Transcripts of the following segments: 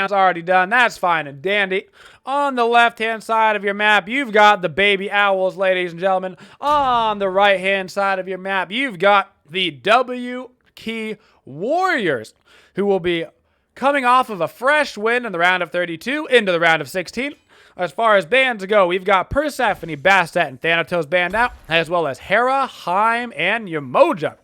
Already done. That's fine and dandy. On the left-hand side of your map, you've got the Baby Owls, ladies and gentlemen. On the right-hand side of your map, you've got the W Key Warriors, who will be coming off of a fresh win in the round of 32 into the round of 16. As far as bands go, we've got Persephone, Bastet, and Thanatos banned out, as well as Hera, Heim, and Yamoja,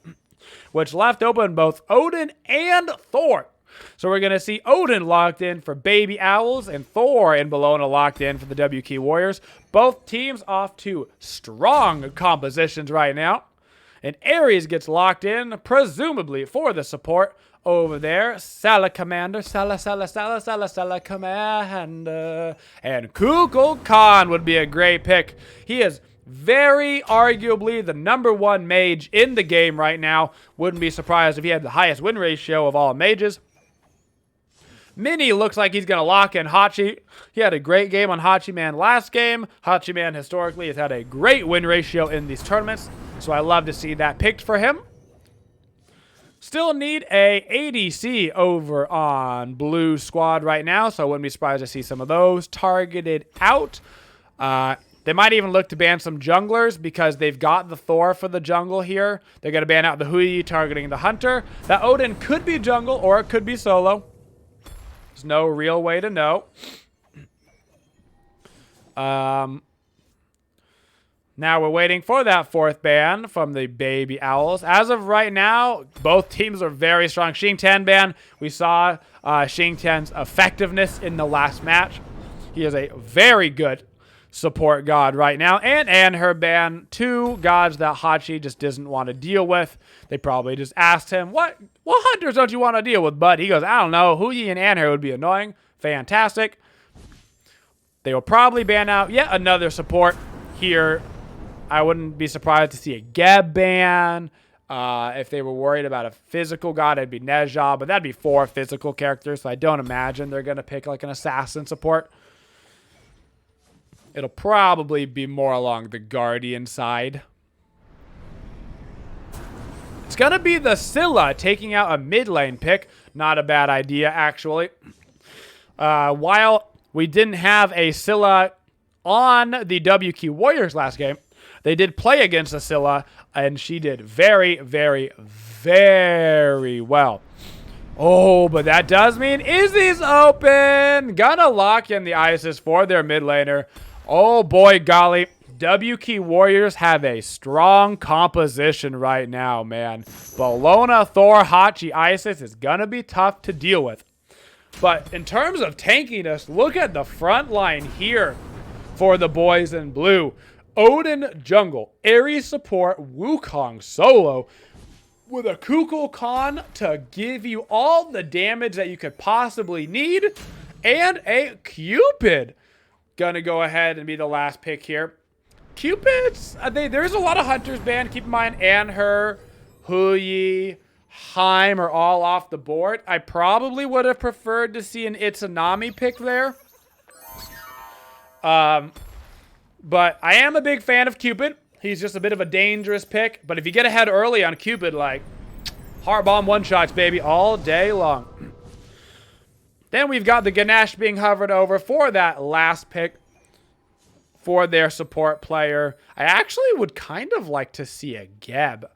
which left open both Odin and Thor. So we're going to see Odin locked in for Baby Owls and Thor and Bologna locked in for the W Key Warriors. Both teams off to strong compositions right now. And Ares gets locked in, presumably for the support over there. Sala Commander, Sala Commander. And Kukul Khan would be a great pick. He is very arguably the #1 mage in the game right now. Wouldn't be surprised if he had the highest win ratio of all mages. Mini looks like he's going to lock in Hachi. He had a great game on Hachi Man last game. Hachi Man historically has had a great win ratio in these tournaments, so I love to see that picked for him. Still need a ADC over on Blue Squad right now, so I wouldn't be surprised to see some of those targeted out. They might even look to ban some junglers because they've got the Thor for the jungle here. They're going to ban out the Hui targeting the Hunter. That Odin could be jungle or it could be solo. There's no real way to know. Now we're waiting for that 4th ban from the Baby Owls. As of right now, both teams are very strong. Xing Tian ban, we saw Xing Tian's effectiveness in the last match. He is a very good support god right now. And Anher ban, 2 gods that Hachi just doesn't want to deal with. They probably just asked him, what hunters don't you want to deal with, bud? He goes, I don't know. Hui and Anher would be annoying. Fantastic. They will probably ban out yet another support here. I wouldn't be surprised to see a Geb ban. If they were worried about a physical god, it'd be Nezha, but that'd be 4 physical characters, so I don't imagine they're going to pick like an assassin support. It'll probably be more along the Guardian side. It's going to be the Scylla taking out a mid lane pick. Not a bad idea, actually. While we didn't have a Scylla on the W Key Warriors last game, they did play against a Scylla, and she did very, very, very well. Oh, but that does mean Izzy's open. Gonna lock in the Isis for their mid laner. Oh boy, golly. W Key Warriors have a strong composition right now, man. Bologna, Thor, Hachi, Isis is gonna be tough to deal with. But in terms of tankiness, look at the front line here for the boys in blue. Odin jungle, Ares support, Wukong solo, with a Kukul Khan to give you all the damage that you could possibly need, and a Cupid. Gonna go ahead and be the last pick here. Cupids, there's a lot of hunters banned. Keep in mind, Anher, Hui, Heim are all off the board. I probably would have preferred to see an Itsunami pick there. But I am a big fan of Cupid. He's just a bit of a dangerous pick. But if you get ahead early on Cupid, like, heart bomb one-shots, baby, all day long. Then we've got the Ganesh being hovered over for that last pick for their support player. I actually would kind of like to see a Geb.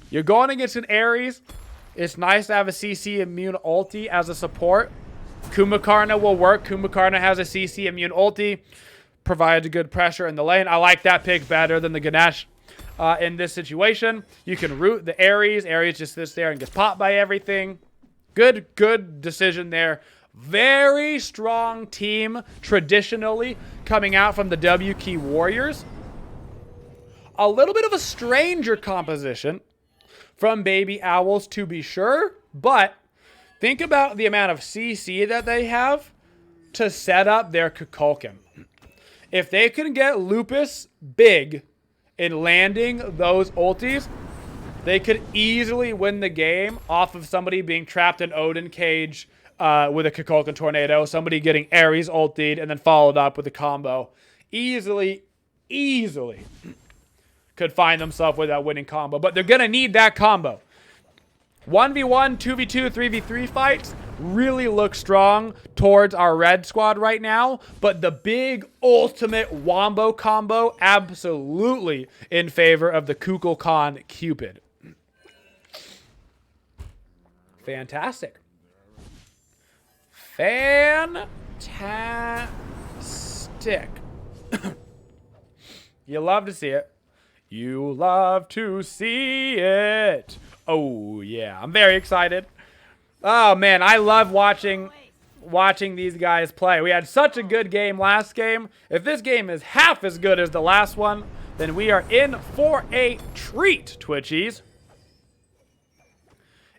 You're going against an Ares. It's nice to have a CC immune ulti as a support. Kumakarna will work. Kumakarna has a CC immune ulti. Provides a good pressure in the lane. I like that pick better than the Ganesh in this situation. You can root the Ares. Ares just sits there and gets popped by everything. Good decision there. Very strong team traditionally coming out from the W Key Warriors. A little bit of a stranger composition from Baby Owls, to be sure. But think about the amount of CC that they have to set up their Kukulkan. If they can get Lupus big in landing those ultis, they could easily win the game off of somebody being trapped in Odin Cage with a Kukulkan Tornado, somebody getting Ares ultied, and then followed up with a combo. easily could find themselves with that winning combo. But they're going to need that combo. 1v1, 2v2, 3v3 fights really look strong towards our red squad right now. But the big ultimate wombo combo, absolutely in favor of the Kukulkan Cupid. Fantastic. Fantastic. You love to see it. You love to see it. Oh, yeah. I'm very excited. Oh, man. I love watching these guys play. We had such a good game last game. If this game is half as good as the last one, then we are in for a treat, Twitchies.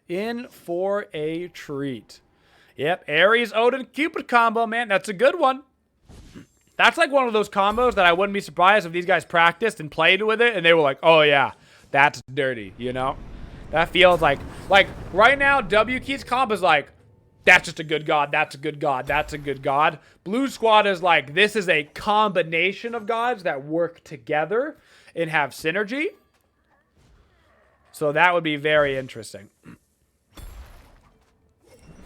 In for a treat. Yep, Ares, Odin, Cupid combo, man. That's a good one. That's like one of those combos that I wouldn't be surprised if these guys practiced and played with it, and they were like, oh, yeah, that's dirty, you know? That feels like right now, W Key's comp is like, that's just a good god, that's a good god, that's a good god. Blue Squad is like, this is a combination of gods that work together and have synergy. So that would be very interesting.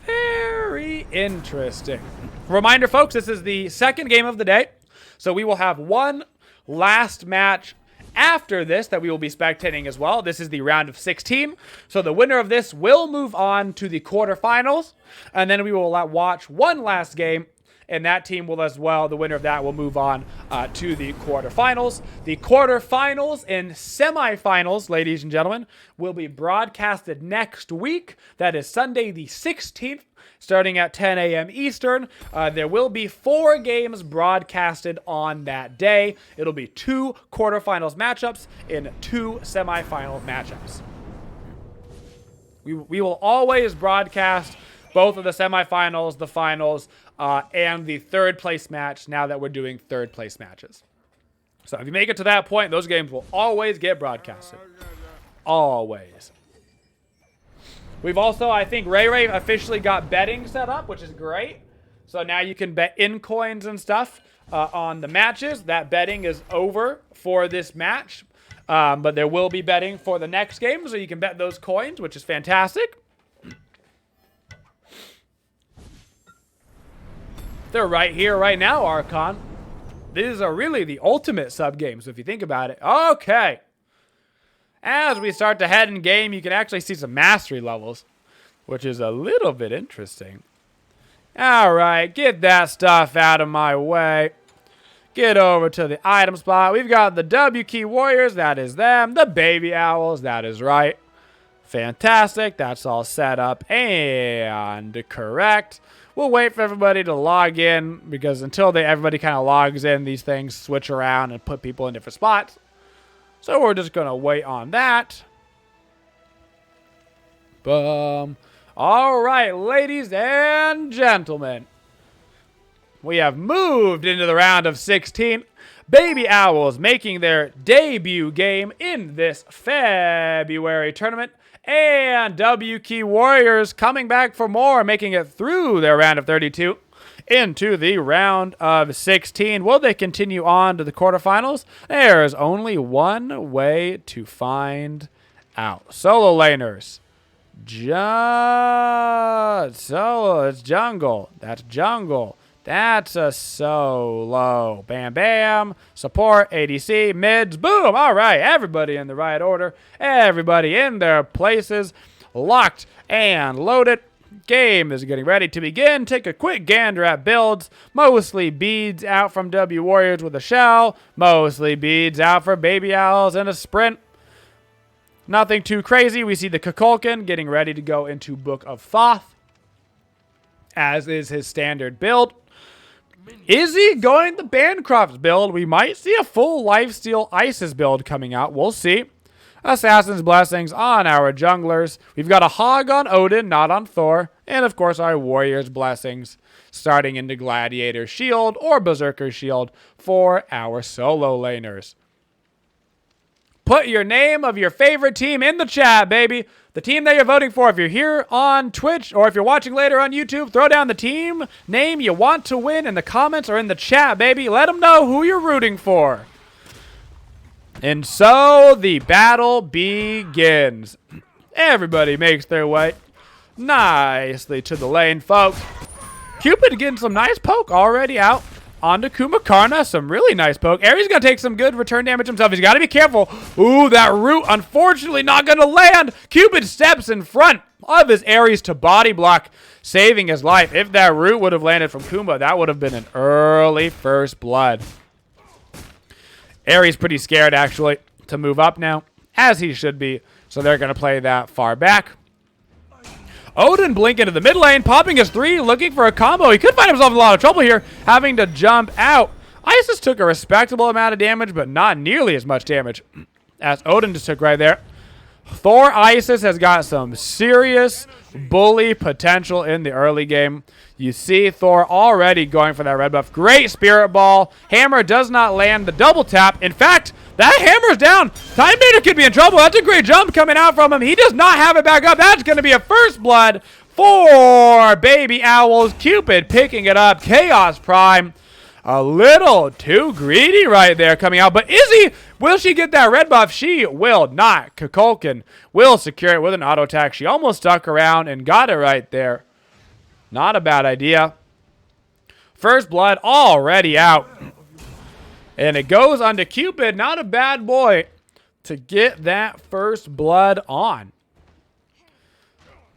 Very interesting. Reminder, folks, this is the second game of the day. So we will have one last match after this that we will be spectating as well. This is the round of 16. So the winner of this will move on to the quarterfinals. And then we will watch one last game. And that team will as well, the winner of that will move on to the quarterfinals. The quarterfinals and semifinals, ladies and gentlemen, will be broadcasted next week. That is Sunday the 16th, starting at 10 a.m. Eastern. There will be 4 games broadcasted on that day. It'll be 2 quarterfinals matchups and 2 semifinal matchups. We will always broadcast both of the semifinals, the finals, and the third place match now that we're doing third place matches. So if you make it to that point, those games will always get broadcasted. Always. We've also, I think, Ray officially got betting set up, which is great. So now you can bet in coins and stuff on the matches. That betting is over for this match. But there will be betting for the next game, so you can bet those coins, which is fantastic. They're right here, right now, Archon. These are really the ultimate sub-games, if you think about it. Okay. As we start to head in game, you can actually see some mastery levels, which is a little bit interesting. All right, get that stuff out of my way. Get over to the item spot. We've got the W Key Warriors. That is them. The Baby Owls. That is right. Fantastic. That's all set up and correct. We'll wait for everybody to log in because until everybody kind of logs in, these things switch around and put people in different spots. So we're just going to wait on that. Boom. All right, ladies and gentlemen. We have moved into the round of 16. Baby Owls making their debut game in this February tournament. And W Key Warriors coming back for more, making it through their round of 32 into the round of 16. Will they continue on to the quarterfinals? There's only one way to find out. Solo laners. Solo, it's jungle. That's jungle. That's a solo. Bam, bam. Support, ADC, mids, boom. All right, everybody in the right order. Everybody in their places. Locked and loaded. Game is getting ready to begin. Take a quick gander at builds. Mostly beads out from W Warriors with a shell. Mostly beads out for Baby Owls and a sprint. Nothing too crazy. We see the Kukulkan getting ready to go into Book of Thoth, as is his standard build. Is he going the Bancroft's build? We might see a full Lifesteal Isis build coming out. We'll see. Assassin's Blessings on our junglers. We've got a Hog on Odin, not on Thor. And, of course, our Warrior's Blessings starting into Gladiator Shield or Berserker Shield for our solo laners. Put your name of your favorite team in the chat, baby. The team that you're voting for. If you're here on Twitch or if you're watching later on YouTube, throw down the team name you want to win in the comments or in the chat, baby. Let them know who you're rooting for. And so the battle begins. Everybody makes their way nicely to the lane, folks. Cupid getting some nice poke already out onto Kumakarna. Some really nice poke. Ares going to take some good return damage himself. He's got to be careful. Ooh, that root unfortunately not going to land. Cupid steps in front of his Ares to body block, saving his life. If that root would have landed from Kumba, that would have been an early first blood. Ares pretty scared, actually, to move up now, as he should be. So they're going to play that far back. Odin blink into the mid lane, popping his 3, looking for a combo. He could find himself in a lot of trouble here, having to jump out. Isis took a respectable amount of damage, but not nearly as much damage as Odin just took right there. Thor Isis has got some serious bully potential in the early game. You see Thor already going for that red buff. Great Spirit Ball. Hammer does not land the double tap. In fact, that hammer's down. Time Vader could be in trouble. That's a great jump coming out from him. He does not have it back up. That's going to be a first blood for Baby Owls. Cupid picking it up. Chaos Prime. A little too greedy right there coming out. But Izzy, will she get that red buff? She will not. Kukulkan will secure it with an auto attack. She almost stuck around and got it right there. Not a bad idea. First blood already out. And it goes onto Cupid. Not a bad boy to get that first blood on.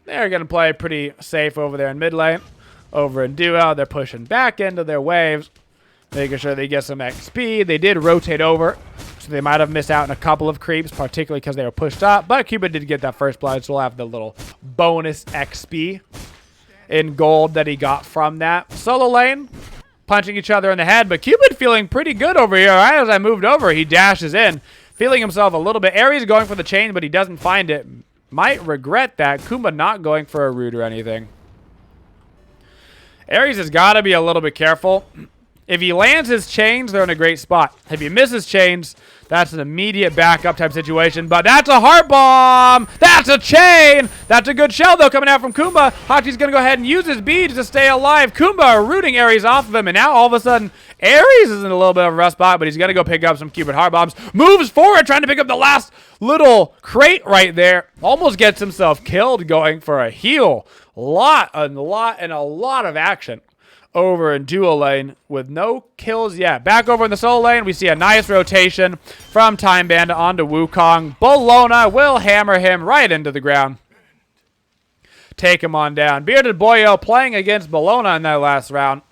They're going to play pretty safe over there in mid lane. Over in duo, they're pushing back into their waves, making sure they get some XP. They did rotate over, so they might have missed out on a couple of creeps, particularly because they were pushed up. But Cupid did get that first blood, so we'll have the little bonus XP in gold that he got from that. Solo lane, punching each other in the head, but Cupid feeling pretty good over here. Right as I moved over, he dashes in, feeling himself a little bit. Ares going for the chain, but he doesn't find it. Might regret that. Kumba not going for a root or anything. Ares has got to be a little bit careful. If he lands his chains, they're in a great spot. If he misses chains, that's an immediate backup type situation. But that's a heart bomb. That's a chain. That's a good shell, though, coming out from Kumba. Hachi's going to go ahead and use his beads to stay alive. Kumba rooting Ares off of him. And now, all of a sudden, Ares is in a little bit of a rough spot, but he's going to go pick up some Cupid heart bombs. Moves forward, trying to pick up the last little crate right there. Almost gets himself killed going for a heal. A lot of action over in duo lane with no kills yet. Back over in the solo lane, we see a nice rotation from Time Bandit onto Wukong. Bologna will hammer him right into the ground. Take him on down. Bearded Boyo playing against Bologna in that last round.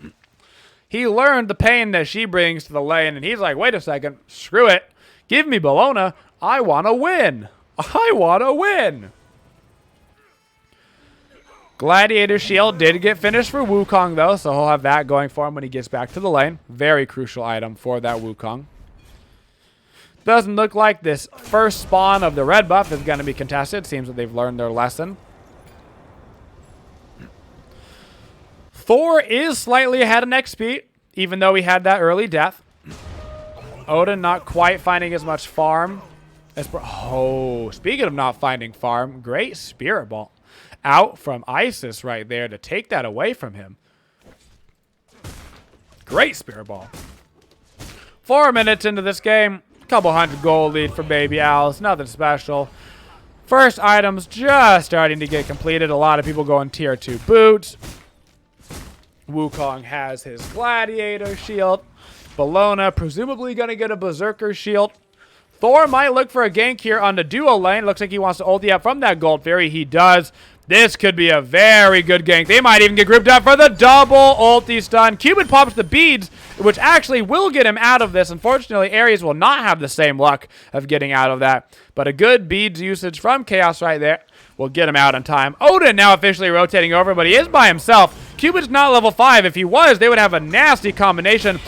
He learned the pain that she brings to the lane, and he's like, wait a second, screw it. Give me Bologna. I want to win. I want to win. Gladiator Shield did get finished for Wukong, though, so he'll have that going for him when he gets back to the lane. Very crucial item for that Wukong. Doesn't look like this first spawn of the red buff is going to be contested. Seems that they've learned their lesson. Thor is slightly ahead in XP, even though he had that early death. Odin not quite finding as much farm. Speaking of not finding farm, great Spirit Ball out from Isis right there to take that away from him. Great Spirit Ball. 4 minutes into this game, a couple hundred gold lead for Baby Owls. Nothing special. First items just starting to get completed. A lot of people going tier 2 boots. Wukong has his Gladiator shield. Bologna presumably going to get a Berserker shield. Thor might look for a gank here on the duo lane. Looks like he wants to ulti up from that Gold Fairy. He does. This could be a very good gank. They might even get grouped up for the double ulti stun. Cupid pops the beads, which actually will get him out of this. Unfortunately, Ares will not have the same luck of getting out of that. But a good beads usage from Chaos right there will get him out in time. Odin now officially rotating over, but he is by himself. Cupid's not level 5. If he was, they would have a nasty combination.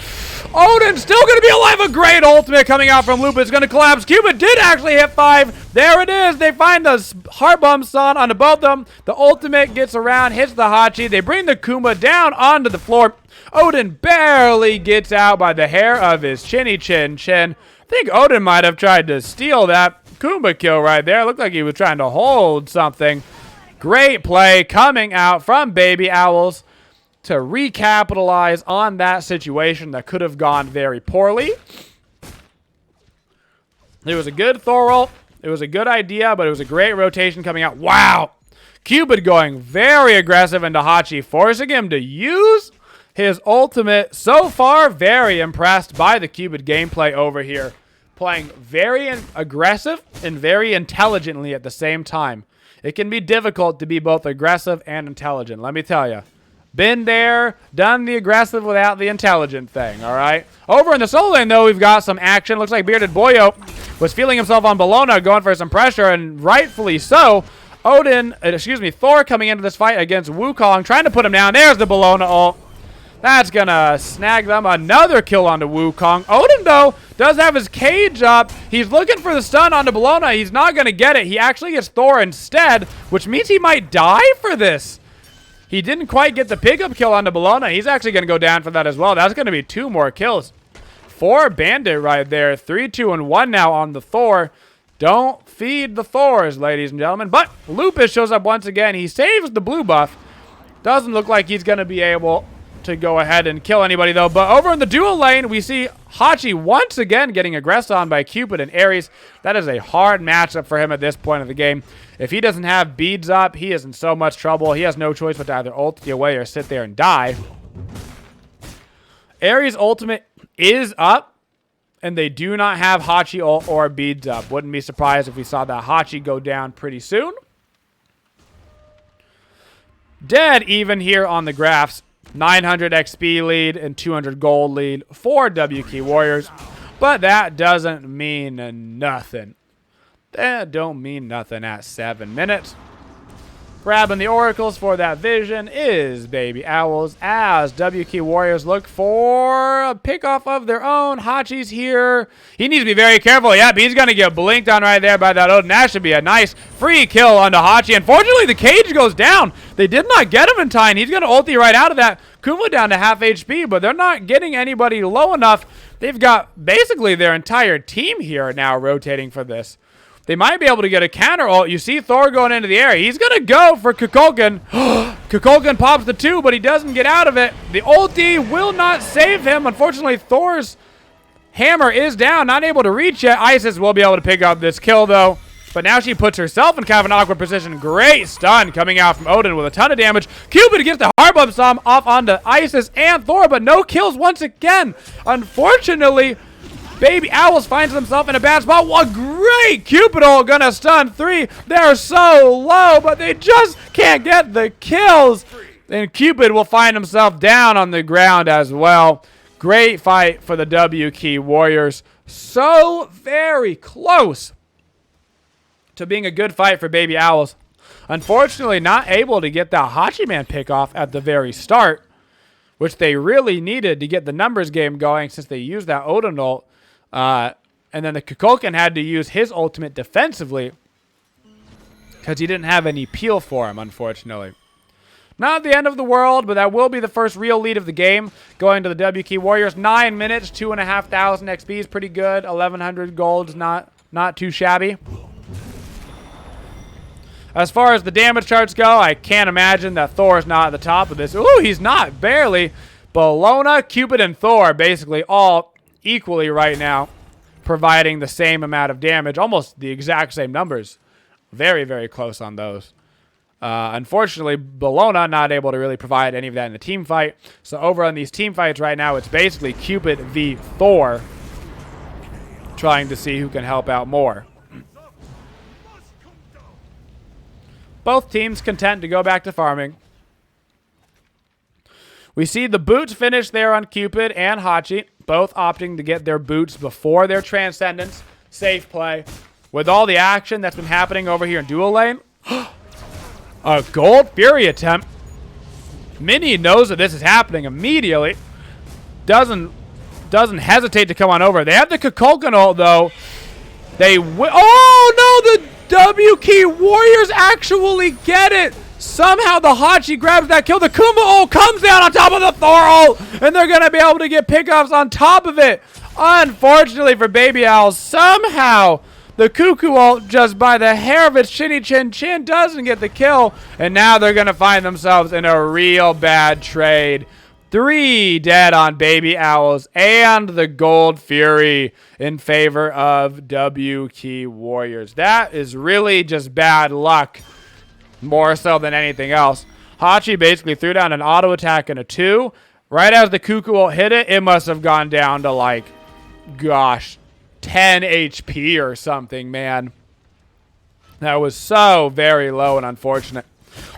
Odin's still going to be alive. A great ultimate coming out from Loop. It's going to collapse. Cupid did actually hit 5. There it is. They find the heart bomb son onto both of them. The ultimate gets around, hits the Hachi. They bring the Kuma down onto the floor. Odin barely gets out by the hair of his chinny chin. I think Odin might have tried to steal that Kuma kill right there. It looked like he was trying to hold something. Great play coming out from Baby Owls to recapitalize on that situation that could have gone very poorly. It was a good Thor ult. It was a good idea, but it was a great rotation coming out. Wow! Cupid going very aggressive into Hachi, forcing him to use his ultimate. So far, very impressed by the Cupid gameplay over here. Playing very aggressive and very intelligently at the same time. It can be difficult to be both aggressive and intelligent, let me tell you. Been there, done the aggressive without the intelligent thing, all right? Over in the solo lane, though, we've got some action. Looks like Bearded Boyo was feeling himself on Bologna, going for some pressure, and rightfully so. Thor coming into this fight against Wukong, trying to put him down. There's the Bologna ult. That's going to snag them. Another kill onto Wukong. Odin, though, does have his cage up. He's looking for the stun onto Bologna. He's not going to get it. He actually gets Thor instead, which means he might die for this. He didn't quite get the pickup kill onto Bologna. He's actually going to go down for that as well. That's going to be 2 more kills. 4 Bandit right there. 3, 2, and 1 now on the Thor. Don't feed the Thors, ladies and gentlemen. But Lupus shows up once again. He saves the blue buff. Doesn't look like he's going to be able to go ahead and kill anybody, though. But over in the dual lane, we see Hachi once again getting aggressed on by Cupid and Ares. That is a hard matchup for him at this point of the game. If he doesn't have beads up, he is in so much trouble. He has no choice but to either ult the away or sit there and die. Ares' ultimate is up, and they do not have Hachi ult or beads up. Wouldn't be surprised if we saw that Hachi go down pretty soon. Dead even here on the graphs. 900 XP lead and 200 gold lead for WK Warriors. But that doesn't mean nothing. That don't mean nothing at 7 minutes. Grabbing the oracles for that vision is Baby Owls as WK Warriors look for a pickoff of their own. Hachi's here. He needs to be very careful. Yep, he's going to get blinked on right there by that Odin. That should be a nice free kill onto Hachi. Unfortunately, the cage goes down. They did not get him in time. He's going to ulti right out of that. Kuma down to half HP, but they're not getting anybody low enough. They've got basically their entire team here now rotating for this. They might be able to get a counter ult. You see Thor going into the air. He's going to go for Kukulkan. Kukulkan pops the 2, but he doesn't get out of it. The ulti will not save him. Unfortunately, Thor's hammer is down. Not able to reach it. Isis will be able to pick up this kill, though. But now she puts herself in kind of an awkward position. Great stun coming out from Odin with a ton of damage. Cupid gets the hard bump sum off onto Isis and Thor, but no kills once again. Unfortunately, Baby Owls finds himself in a bad spot. What great Cupid ult, gonna stun 3. They're so low, but they just can't get the kills. And Cupid will find himself down on the ground as well. Great fight for the WK Warriors. So very close to being a good fight for Baby Owls. Unfortunately, not able to get that Hachiman pickoff at the very start, which they really needed to get the numbers game going since they used that Odin ult. And then the Kukulkan had to use his ultimate defensively because he didn't have any peel for him, unfortunately. Not the end of the world, but that will be the first real lead of the game going to the WK Warriors. 9 minutes, 2,500 XP is pretty good. 1,100 gold's not too shabby. As far as the damage charts go, I can't imagine that Thor's not at the top of this. Ooh, he's not, barely. Bologna, Cupid, and Thor basically all equally right now, providing the same amount of damage, almost the exact same numbers. Very, very close on those. Unfortunately, Bologna not able to really provide any of that in the team fight. So over on these team fights right now, it's basically Cupid v Thor, trying to see who can help out more. Both teams content to go back to farming. We see the boots finish there on Cupid and Hachi, both opting to get their boots before their Transcendence. Safe play. With all the action that's been happening over here in dual lane, a Gold Fury attempt. Mini knows that this is happening immediately. Doesn't doesn't hesitate to come on over. They have the Kukulkan ult, though. Oh, no, the W key Warriors actually get it. Somehow the Hachi grabs that kill. The Kuma ult comes down on top of the Thor ult, and they're going to be able to get pickups on top of it. Unfortunately for Baby Owls, somehow the Cuckoo ult, just by the hair of its chinny chin chin, doesn't get the kill, and now they're going to find themselves in a real bad trade. 3 dead on Baby Owls and the Gold Fury in favor of W Key Warriors. That is really just bad luck, more so than anything else. Hachi basically threw down an auto attack and a 2. Right as the Cuckoo ult hit it, it must have gone down to like, gosh, 10 HP or something, man. That was so very low and unfortunate.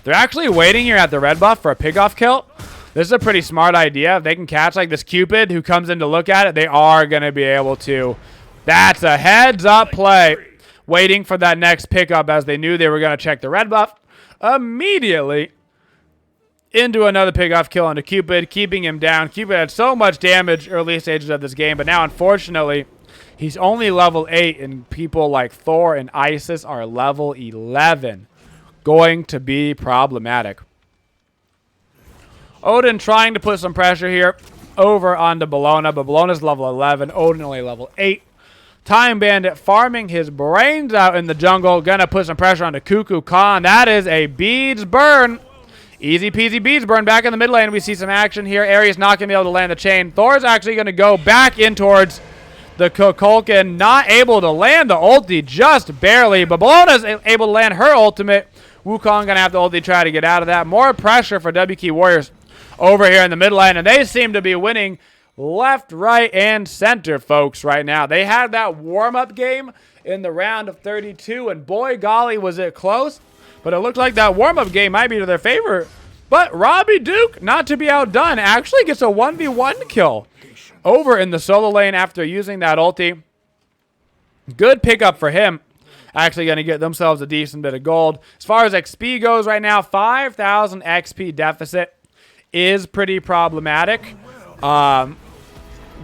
They're actually waiting here at the red buff for a pick-off kill. This is a pretty smart idea. If they can catch like this Cupid who comes in to look at it, they are going to be able to. That's a heads-up play. Waiting for that next pickup as they knew they were going to check the red buff. Immediately into another pickoff kill onto Cupid, keeping him down. Cupid had so much damage early stages of this game, but now, unfortunately, he's only level 8, and people like Thor and Isis are level 11. Going to be problematic. Odin trying to put some pressure here over onto Bellona, but Bellona's level 11, Odin only level 8. Time Bandit farming his brains out in the jungle, gonna put some pressure onto Cuckoo Khan. That is a Beads burn. Easy peasy Beads burn back in the mid lane. We see some action here. Ares not gonna be able to land the chain. Thor's actually gonna go back in towards the Kukulkan, not able to land the ulti, just barely, but Bellona's able to land her ultimate. Wukong gonna have to ulti try to get out of that. More pressure for W Key Warriors over here in the mid lane, and they seem to be winning left, right, and center, folks, right now. They had that warm-up game in the round of 32, and boy golly was it close, but it looked like that warm-up game might be to their favor. But Robbie Duke, not to be outdone, actually gets a 1v1 kill over in the solo lane after using that ulti. Good pickup for him. Actually going to get themselves a decent bit of gold. As far as XP goes right now, 5,000 XP deficit is pretty problematic.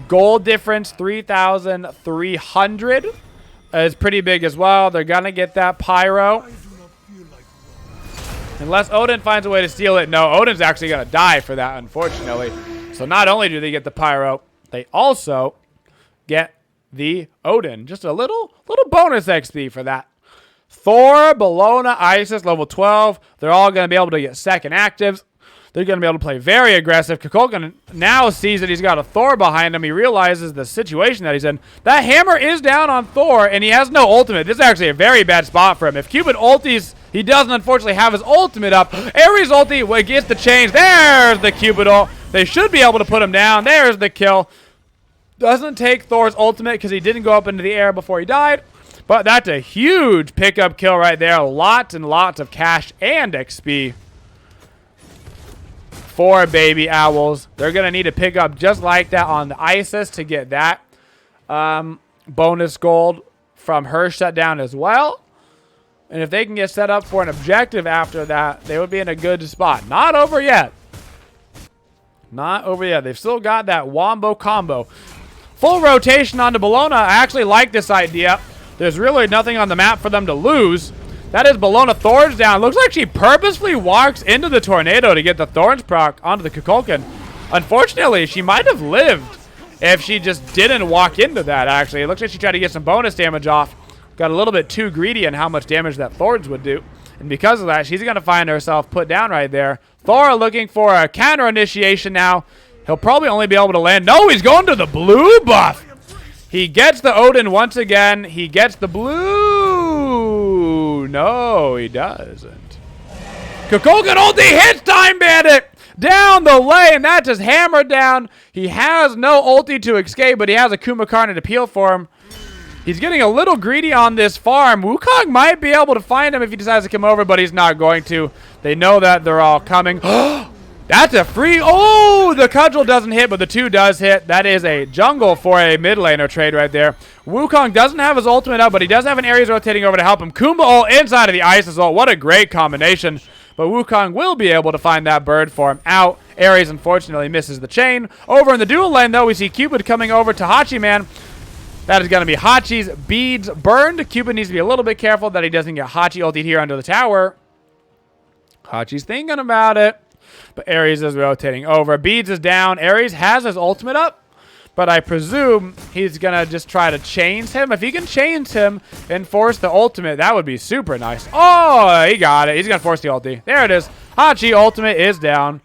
Gold difference, 3,300 is pretty big as well. They're going to get that pyro. Unless Odin finds a way to steal it. No, Odin's actually going to die for that, unfortunately. So not only do they get the pyro, they also get the Odin. Just a little bonus XP for that. Thor, Bellona, Isis, level 12. They're all going to be able to get second actives. They're going to be able to play very aggressive. Kukulkan now sees that he's got a Thor behind him. He realizes the situation that he's in. That hammer is down on Thor, and he has no ultimate. This is actually a very bad spot for him. If Cupid ultis, he doesn't unfortunately have his ultimate up. Ares ulti gets the change. There's the Cupid ult. They should be able to put him down. There's the kill. Doesn't take Thor's ultimate because he didn't go up into the air before he died. But that's a huge pickup kill right there. Lots and lots of cash and XP for Baby Owls. They're going to need to pick up just like that on the Isis to get that bonus gold from her shutdown as well. And if they can get set up for an objective after that, they would be in a good spot. Not over yet. Not over yet. They've still got that wombo combo. Full rotation onto Bellona. I actually like this idea. There's really nothing on the map for them to lose. That is Bellona. Thorns down. Looks like she purposefully walks into the tornado to get the Thorns proc onto the Kukulkan. Unfortunately, she might have lived if she just didn't walk into that, actually. It looks like she tried to get some bonus damage off. Got a little bit too greedy on how much damage that Thorns would do. And because of that, she's going to find herself put down right there. Thor looking for a counter initiation now. He'll probably only be able to land. No, he's going to the blue buff. He gets the Odin once again. He gets the blue. No, he doesn't. Kukulkan ulti hits Time Bandit down the lane. That just hammered down. He has no ulti to escape, but he has a Kumakarna to peel for him. He's getting a little greedy on this farm. Wukong might be able to find him if he decides to come over, but he's not going to. They know that they're all coming. That's a free. Oh, the cudgel doesn't hit, but the 2 does hit. That is a jungle for a mid laner trade right there. Wukong doesn't have his ultimate up, but he does have an Ares rotating over to help him. Kumba ult inside of the Isis ult. What a great combination. But Wukong will be able to find that bird for him out Ares unfortunately misses the chain. Over in the dual lane, though, we see Cupid coming over to Hachiman. That is going to be Hachi's beads burned. Cupid needs to be a little bit careful that he doesn't get Hachi ultied here under the tower. Hachi's thinking about it, but Ares is rotating over. Beads is down. Ares has his ultimate up, but I presume he's going to just try to chains him. If he can chains him and force the ultimate, that would be super nice. Oh, he got it. He's going to force the ulti. There it is. Hachi ultimate is down.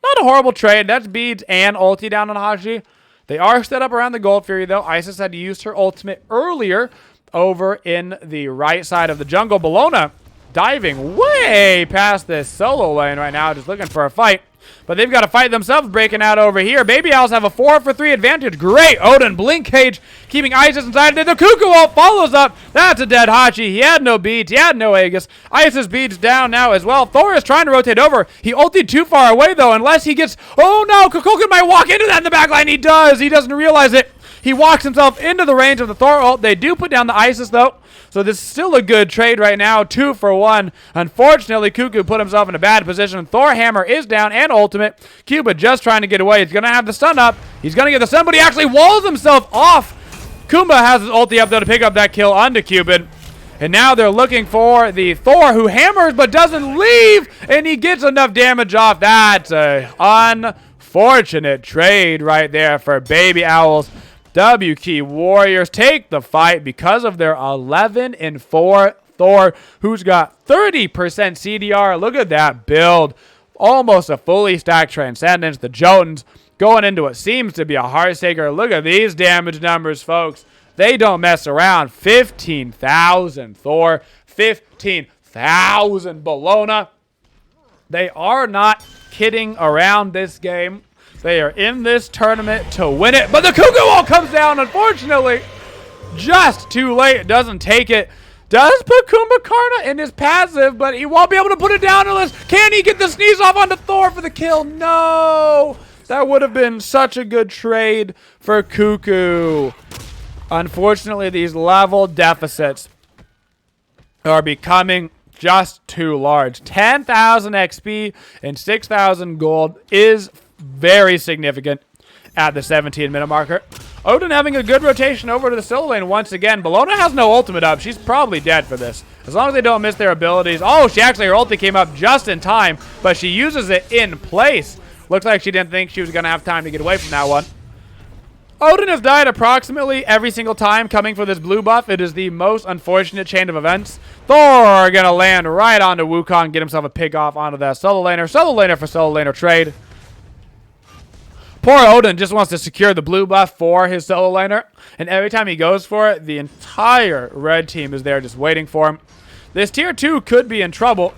Not a horrible trade. That's beads and ulti down on Hachi. They are set up around the Gold Fury, though. Isis had used her ultimate earlier over in the right side of the jungle. Bellona diving way past this solo lane right now, just looking for a fight. But they've got to fight themselves breaking out over here. Baby Owls have a 4-for-3 advantage. Great. Odin, Blink Cage, keeping Isis inside. The Cuckoo Ult follows up. That's a dead Hachi. He had no beads. He had no Aegis. Isis beads down now as well. Thor is trying to rotate over. He ulted too far away, though, unless he gets... Oh, no. Kukulkan might walk into that in the backline. He does. He doesn't realize it. He walks himself into the range of the Thor ult. They do put down the Isis, though. So this is still a good trade right now. 2 for 1. Unfortunately, Cuckoo put himself in a bad position. Thor hammer is down and ultimate. Cupid just trying to get away. He's going to have the stun up. He's going to get the stun, but he actually walls himself off. Kumba has his ulti up, though, to pick up that kill onto Cupid. And now they're looking for the Thor, who hammers but doesn't leave, and he gets enough damage off. That's a unfortunate trade right there for Baby Owls. WK Warriors take the fight because of their 11-4 Thor, who's got 30% CDR. Look at that build. Almost a fully stacked Transcendence. The Jotuns going into what seems to be a Heartstaker. Look at these damage numbers, folks. They don't mess around. 15,000 Thor, 15,000 Bellona. They are not kidding around this game. They are in this tournament to win it. But the Cuckoo Ult comes down, unfortunately. Just too late. Doesn't take it. Does put Kumbhakarna in his passive, but he won't be able to put it down unless... Can he get the sneeze off onto Thor for the kill? No! That would have been such a good trade for Cuckoo. Unfortunately, these level deficits are becoming just too large. 10,000 XP and 6,000 gold is very significant at the 17-minute marker. Odin having a good rotation over to the solo lane once again. Bellona has no ultimate up. She's probably dead for this. As long as they don't miss their abilities. Oh, her ulti came up just in time, but she uses it in place. Looks like she didn't think she was going to have time to get away from that one. Odin has died approximately every single time coming for this blue buff. It is the most unfortunate chain of events. Thor going to land right onto Wukong, get himself a pick off onto that solo laner. Solo laner for solo laner trade. Poor Odin just wants to secure the blue buff for his solo laner. And every time he goes for it, the entire red team is there just waiting for him. This tier 2 could be in trouble.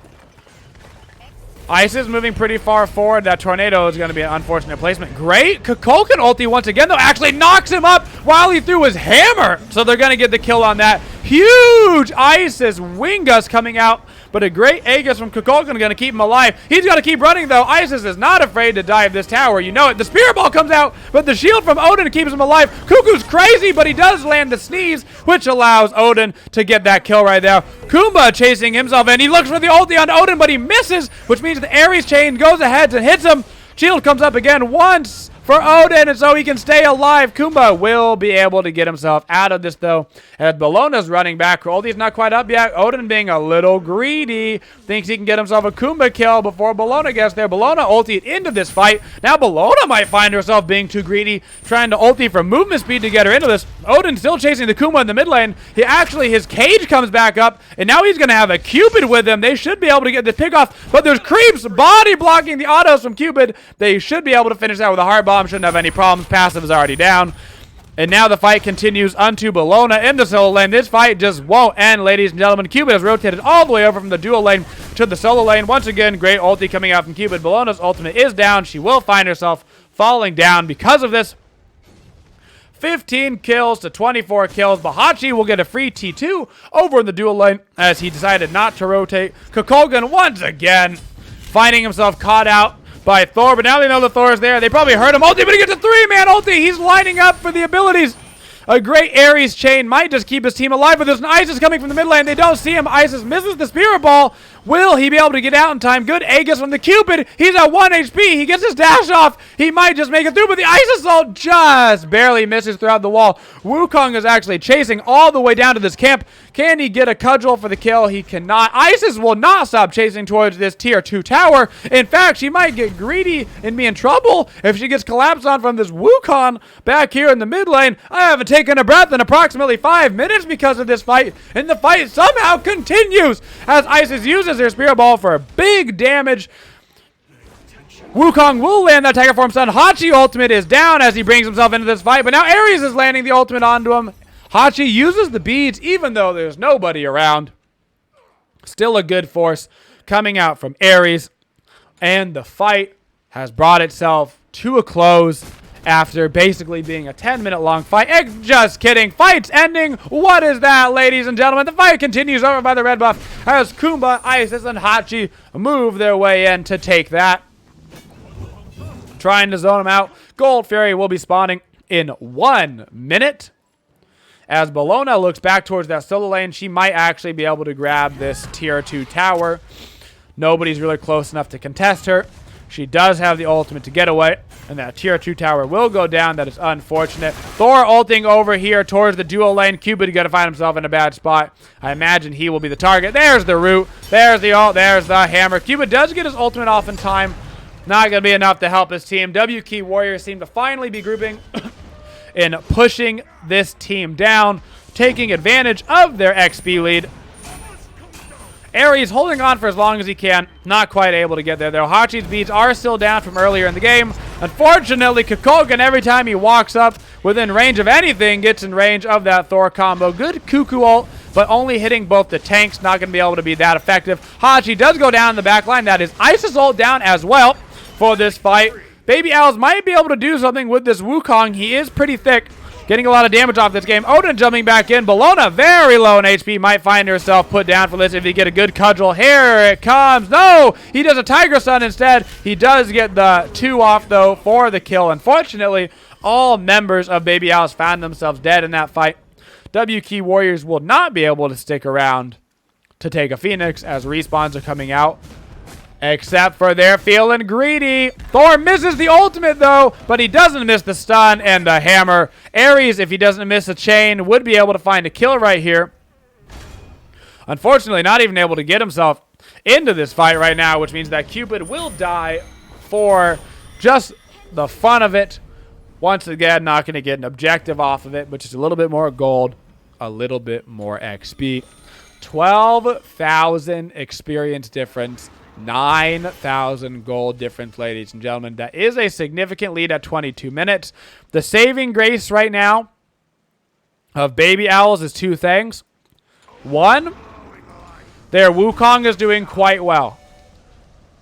Ice is moving pretty far forward. That tornado is going to be an unfortunate placement. Great. Kukulkan ulti once again, though, actually knocks him up while he threw his hammer. So they're going to get the kill on that. Huge Isis wing gust coming out. But a great Aegis from Kukulkan going to keep him alive. He's got to keep running, though. Isis is not afraid to dive this tower. You know it. The Spirit Ball comes out, but the shield from Odin keeps him alive. Cuckoo's crazy, but he does land the sneeze, which allows Odin to get that kill right there. Kumba chasing himself, and he looks for the ulti on Odin, but he misses, which means the Ares chain goes ahead and hits him. Shield comes up again once for Odin, and so he can stay alive. Kumba will be able to get himself out of this, though, as Bellona's running back. Ulti's not quite up yet. Odin being a little greedy, thinks he can get himself a Kumba kill before Bellona gets there. Bellona ultied into this fight. Now Bellona might find herself being too greedy, trying to ulti for movement speed to get her into this. Odin still chasing the Kumba in the mid lane. His cage comes back up, and now he's going to have a Cupid with him. They should be able to get the pick off, but there's creeps body blocking the autos from Cupid. They should be able to finish that with a hard bomb. Shouldn't have any problems. Passive is already down. And now the fight continues onto Bellona in the solo lane. This fight just won't end, ladies and gentlemen. Cupid has rotated all the way over from the dual lane to the solo lane. Once again, great ulti coming out from Cupid. Bellona's ultimate is down. She will find herself falling down because of this. 15 kills to 24 kills. Bahachi will get a free T2 over in the dual lane as he decided not to rotate. Kukulkan once again finding himself caught out by Thor, but now they know the Thor is there. They probably heard him. Ulti, but he gets a 3-man ulti. He's lining up for the abilities. A great Ares chain might just keep his team alive, but there's an Isis coming from the mid lane. They don't see him. Isis misses the Spirit Ball. Will he be able to get out in time? Good Aegis from the Cupid. He's at 1 HP. He gets his dash off. He might just make it through, but the Isis ult just barely misses throughout the wall. Wukong is actually chasing all the way down to this camp. Can he get a cudgel for the kill? He cannot. Isis will not stop chasing towards this tier 2 tower. In fact, she might get greedy and be in trouble if she gets collapsed on from this Wukong back here in the mid lane. I haven't taken a breath in approximately 5 minutes because of this fight, and the fight somehow continues as Isis uses their Spirit Ball for big damage. Wukong will land that Tiger Form Stun. Hachi ultimate is down as he brings himself into this fight, but now Ares is landing the ultimate onto him. Hachi uses the beads even though there's nobody around. Still a good force coming out from Ares, and the fight has brought itself to a close after basically being a 10-minute long fight. Just kidding. Fight's ending. What is that, ladies and gentlemen? The fight continues over by the red buff as Kumba, Isis, and Hachi move their way in to take that. Trying to zone him out. Gold Fury will be spawning in 1 minute. As Bologna looks back towards that solo lane, she might actually be able to grab this tier 2 tower. Nobody's really close enough to contest her. She does have the ultimate to get away, and that tier 2 tower will go down. That is unfortunate. Thor ulting over here towards the dual lane. Cupid going to find himself in a bad spot. I imagine he will be the target. There's the root. There's the ult. There's the hammer. Cupid does get his ultimate off in time. Not going to be enough to help his team. WK Warriors seem to finally be grouping and pushing this team down, taking advantage of their XP lead. Ares holding on for as long as he can. Not quite able to get there, though. Hachi's beads are still down from earlier in the game. Unfortunately, Kukulkan, every time he walks up within range of anything, gets in range of that Thor combo. Good Cuckoo ult, but only hitting both the tanks. Not going to be able to be that effective. Hachi does go down in the back line. That is Isis ult down as well for this fight. Baby Owls might be able to do something with this Wukong. He is pretty thick, getting a lot of damage off this game. Odin jumping back in. Bologna very low in HP. Might find herself put down for this if he get a good cudgel. Here it comes. No! He does a Tiger Sun instead. He does get the 2 off, though, for the kill. Unfortunately, all members of Baby Owls found themselves dead in that fight. WK Warriors will not be able to stick around to take a Phoenix as respawns are coming out. Except for they're feeling greedy. Thor misses the ultimate, though, but he doesn't miss the stun and the hammer. Ares, if he doesn't miss a chain, would be able to find a kill right here. Unfortunately, not even able to get himself into this fight right now, which means that Cupid will die for just the fun of it. Once again, not going to get an objective off of it, which is a little bit more gold, a little bit more XP. 12,000 experience difference. 9,000 gold difference, ladies and gentlemen. That is a significant lead at 22 minutes. The saving grace right now of Baby Owls is 2 things. 1, their Wukong is doing quite well.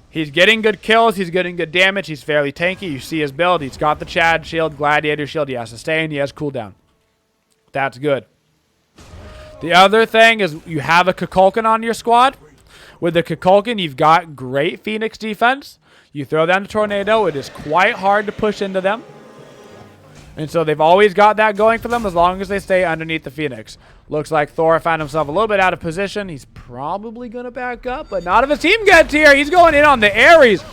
He's getting good kills. He's getting good damage. He's fairly tanky. You see his build. He's got the Chad shield, Gladiator shield. He has sustain. He has cooldown. That's good. The other thing is you have a Kukulkan on your squad. With the Kukulkan, you've got great Phoenix defense. You throw down the Tornado, it is quite hard to push into them. And so they've always got that going for them as long as they stay underneath the Phoenix. Looks like Thor found himself a little bit out of position. He's probably going to back up, but not if his team gets here. He's going in on the Ares.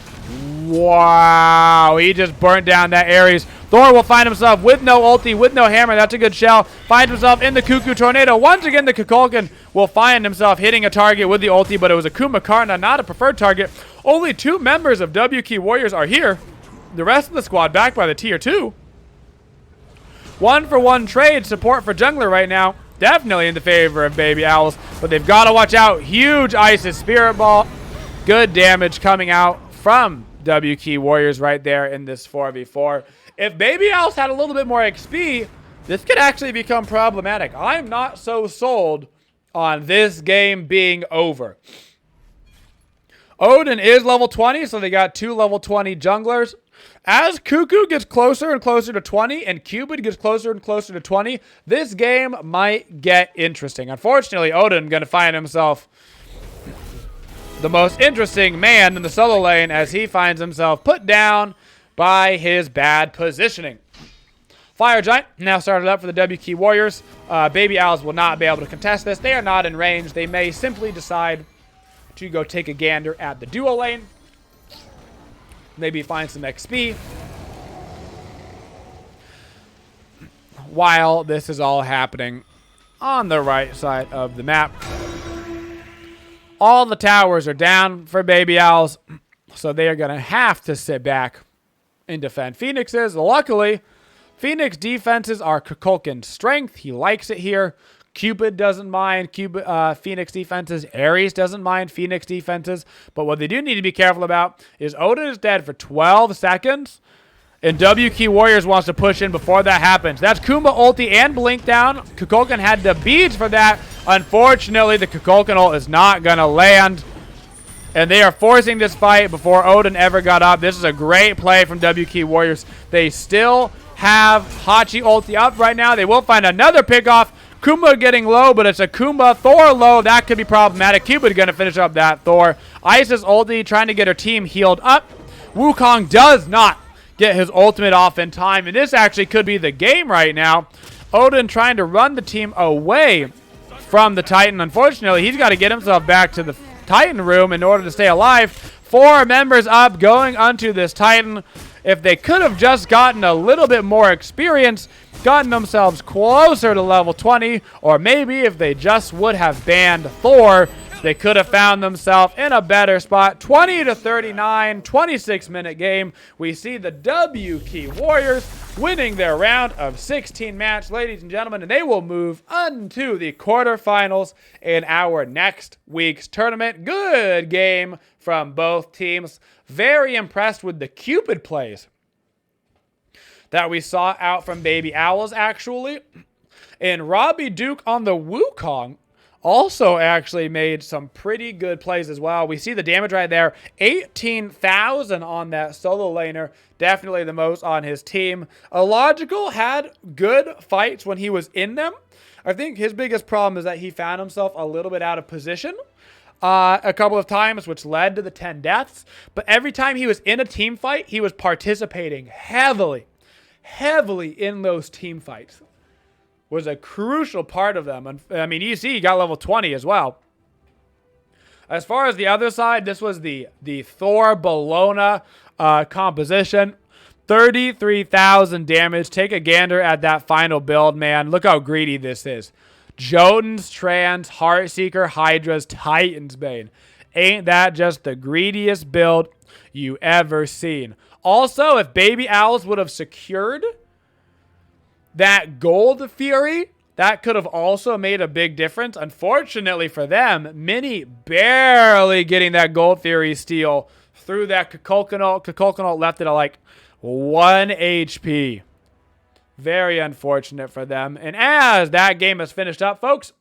Wow, he just burnt down that Ares. Thor will find himself with no ulti, with no hammer. That's a good shell. Finds himself in the Cuckoo Tornado. Once again, the Kukulkan will find himself hitting a target with the ulti, but it was a Kumakarna, not a preferred target. Only 2 members of WK Warriors are here. The rest of the squad backed by the tier 2. 1-for-1 trade support for jungler right now. Definitely in the favor of Baby Owls, but they've got to watch out. Huge Isis Spirit Ball. Good damage coming out from WK Warriors right there in this 4v4. If Baby Owls had a little bit more XP, this could actually become problematic. I'm not so sold on this game being over. Odin is level 20, so they got 2 level 20 junglers. As Cuckoo gets closer and closer to 20 and Cupid gets closer and closer to 20, this game might get interesting. Unfortunately, Odin going to find himself the most interesting man in the solo lane as he finds himself put down by his bad positioning. Fire Giant now started up for the WK Warriors. Baby Owls will not be able to contest this. They are not in range. They may simply decide to go take a gander at the duo lane. Maybe find some XP. While this is all happening on the right side of the map. All the towers are down for Baby Owls, so they are going to have to sit back and defend Phoenix's. Luckily, Phoenix defenses are Kukulkan's strength. He likes it here. Cupid doesn't mind Phoenix defenses. Ares doesn't mind Phoenix defenses. But what they do need to be careful about is Odin is dead for 12 seconds. And WK Warriors wants to push in before that happens. That's Kumba ulti and blink down. Kukulkan had the beads for that. Unfortunately, the Kukulkan ult is not going to land. And they are forcing this fight before Odin ever got up. This is a great play from WK Warriors. They still have Hachi ulti up right now. They will find another pickoff. Kumba getting low, but it's a Kumba Thor low. That could be problematic. Cupid going to finish up that Thor. Isis ulti trying to get her team healed up. Wukong does not get his ultimate off in time, and this actually could be the game right now. Odin trying to run the team away from the Titan. Unfortunately, he's got to get himself back to the Titan room in order to stay alive. 4 members up going onto this Titan. If they could have just gotten a little bit more experience, gotten themselves closer to level 20, or maybe if they just would have banned Thor, they could have found themselves in a better spot. 20-39, 26-minute game. We see the WK Warriors winning their round of 16 match, ladies and gentlemen, and they will move into the quarterfinals in our next week's tournament. Good game from both teams. Very impressed with the Cupid plays that we saw out from Baby Owls, actually. And Robbie Duke on the Wukong also actually made some pretty good plays as well. We see the damage right there. 18,000 on that solo laner. Definitely the most on his team. Illogical had good fights when he was in them. I think his biggest problem is that he found himself a little bit out of position a couple of times, which led to the 10 deaths. But every time he was in a team fight, he was participating heavily in those team fights. Was a crucial part of them. I mean, you see, he got level 20 as well. As far as the other side, this was the Thor Bologna composition. 33,000 damage. Take a gander at that final build, man. Look how greedy this is. Jotun's Trans, Heartseeker, Hydra's, Titan's Bane. Ain't that just the greediest build you ever seen? Also, if Baby Owls would have secured that Gold Fury, that could have also made a big difference. Unfortunately for them, Mini barely getting that Gold Fury steal through that Kukulkan ult. Kukulkan ult left it at like 1 HP. Very unfortunate for them. And as that game is finished up, folks,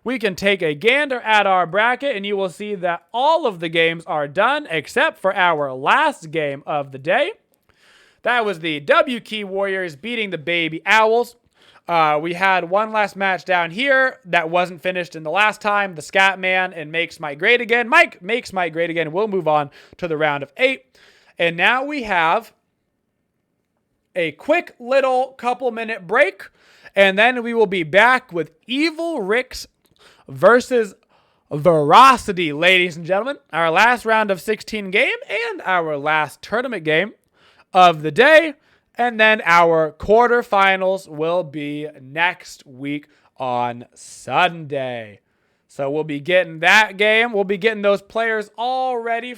we can take a gander at our bracket, and you will see that all of the games are done except for our last game of the day. That was the WK Warriors beating the Baby Owls. We had one last match down here that wasn't finished in the last time. The Scatman and Make Smite Great Again. Mike Make Smite Great Again. We'll move on to the round of 8. And now we have a quick little couple-minute break. And then we will be back with Evil Ricks versus Veracity, ladies and gentlemen. Our last round of 16 game and our last tournament game of the day, and then our quarterfinals will be next week on Sunday. So we'll be getting that game. We'll be getting those players all ready.